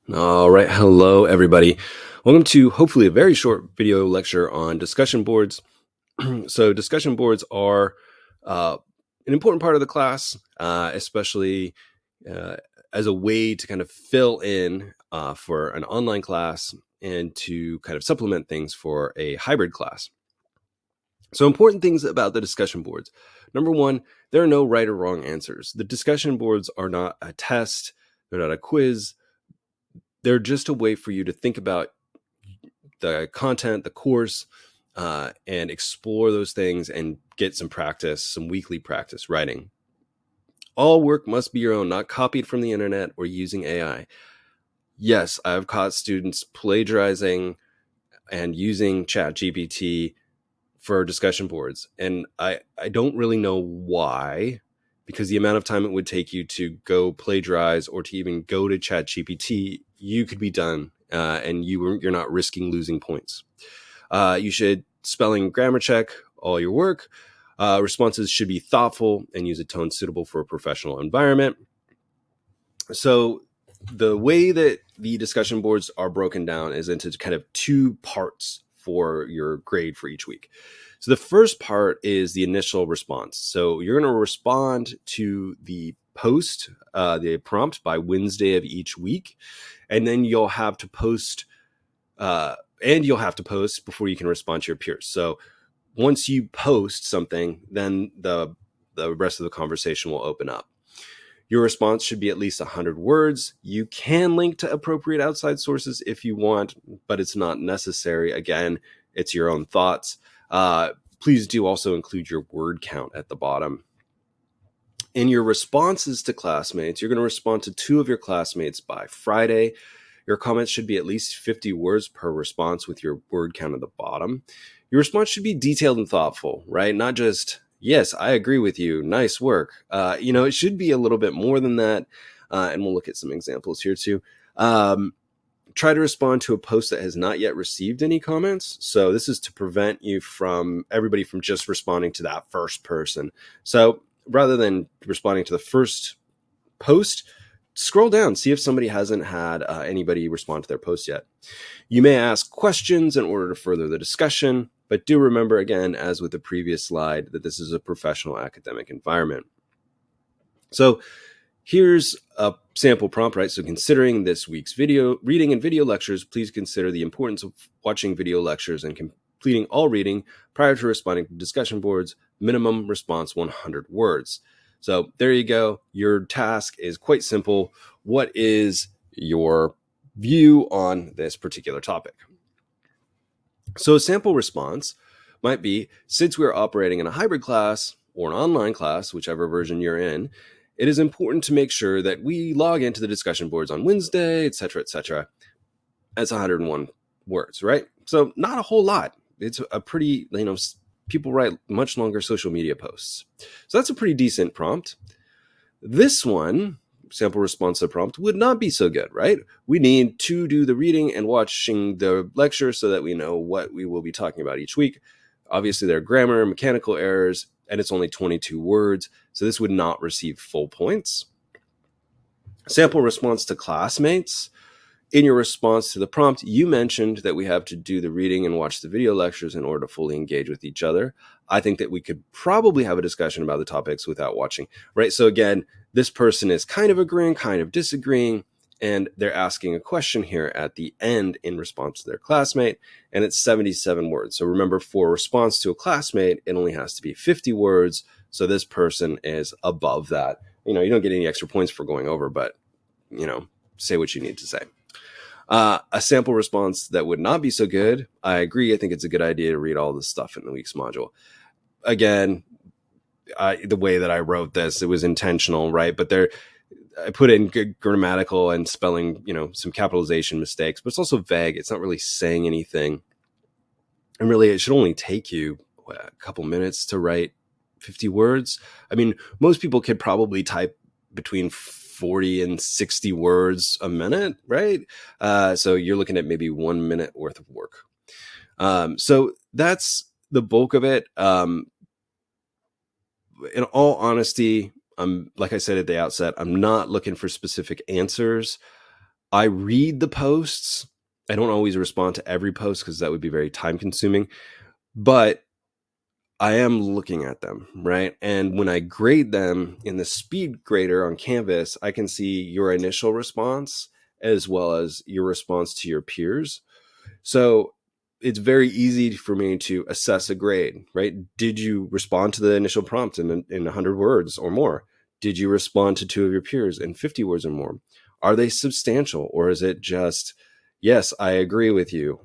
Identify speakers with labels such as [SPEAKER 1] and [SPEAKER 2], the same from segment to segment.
[SPEAKER 1] All right. Hello, everybody. Welcome to hopefully a very short video lecture on discussion boards. So discussion boards are an important part of the class, especially uh, as a way to kind of fill in for an online class and to kind of supplement things for a hybrid class. So important things about the discussion boards. Number one, there are no right or wrong answers. The discussion boards are not a test. They're not a quiz. They're just a way for you to think about the content, the course, and explore those things and get some practice, some weekly practice writing. All work must be your own, not copied from the internet or using AI. Yes, I've caught students plagiarizing and using ChatGPT for discussion boards. And I don't really know why, because the amount of time it would take you to go plagiarize or to even go to ChatGPT, you could be done and you're not risking losing points. You should spelling grammar check all your work. Responses should be thoughtful and use a tone suitable for a professional environment. So the way that the discussion boards are broken down is into kind of two parts for your grade for each week. So the first part is the initial response. So you're going to respond to the post, the prompt by Wednesday of each week, and then you'll have to post before you can respond to your peers. So once you post something, then the rest of the conversation will open up. Your response should be at least 100 words. You can link to appropriate outside sources if you want, but it's not necessary. Again, it's your own thoughts. Please do also include your word count at the bottom. In your responses to classmates, you're going to respond to 2 of your classmates by Friday. Your comments should be at least 50 words per response with your word count at the bottom. Your response should be detailed and thoughtful, right? Not just, yes, I agree with you, nice work. It should be a little bit more than that. And we'll look at some examples here too. Try to respond to a post that has not yet received any comments. So this is to prevent you from everybody from just responding to that first person. So rather than responding to the first post, scroll down, see if somebody hasn't had anybody respond to their post yet. You may ask questions in order to further the discussion, but do remember, again, as with the previous slide, that this is a professional academic environment. So here's a sample prompt, right? So considering this week's video reading and video lectures, please consider the importance of watching video lectures and completing all reading prior to responding to discussion boards. Minimum response 100 words. So there you go. Your task is quite simple. What is your view on this particular topic? So a sample response might be, since we're operating in a hybrid class or an online class, whichever version you're in, it is important to make sure that we log into the discussion boards on Wednesday, et cetera, et cetera. That's 101 words, right? So not a whole lot. It's a pretty, people write much longer social media posts. So that's a pretty decent prompt. This one, sample response to prompt, would not be so good, right? We need to do the reading and watching the lecture so that we know what we will be talking about each week. Obviously, there are grammar, mechanical errors, and it's only 22 words. So this would not receive full points. Sample response to classmates. In your response to the prompt, you mentioned that we have to do the reading and watch the video lectures in order to fully engage with each other. I think that we could probably have a discussion about the topics without watching, right? So again, this person is kind of agreeing, kind of disagreeing, and they're asking a question here at the end in response to their classmate, and it's 77 words. So remember, for a response to a classmate, it only has to be 50 words. So this person is above that. You don't get any extra points for going over, but, say what you need to say. A sample response that would not be so good. I agree. I think it's a good idea to read all this stuff in the week's module. Again, the way that I wrote this, it was intentional, right? But I put in good grammatical and spelling, some capitalization mistakes, but it's also vague. It's not really saying anything. And really, it should only take you a couple minutes to write 50 words. I mean, most people could probably type between 40 and 60 words a minute, right? So you're looking at maybe 1 minute worth of work. So that's the bulk of it. In all honesty, like I said at the outset, I'm not looking for specific answers. I read the posts. I don't always respond to every post because that would be very time consuming, but I am looking at them, right? And when I grade them in the speed grader on Canvas, I can see your initial response as well as your response to your peers. So it's very easy for me to assess a grade, right? Did you respond to the initial prompt in 100 words or more? Did you respond to two of your peers in 50 words or more? Are they substantial, or is it just, yes, I agree with you?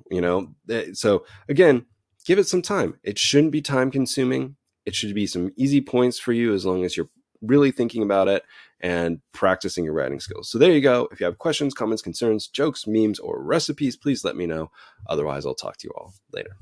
[SPEAKER 1] So again, give it some time. It shouldn't be time consuming. It should be some easy points for you as long as you're really thinking about it and practicing your writing skills. So there you go. If you have questions, comments, concerns, jokes, memes, or recipes, please let me know. Otherwise, I'll talk to you all later.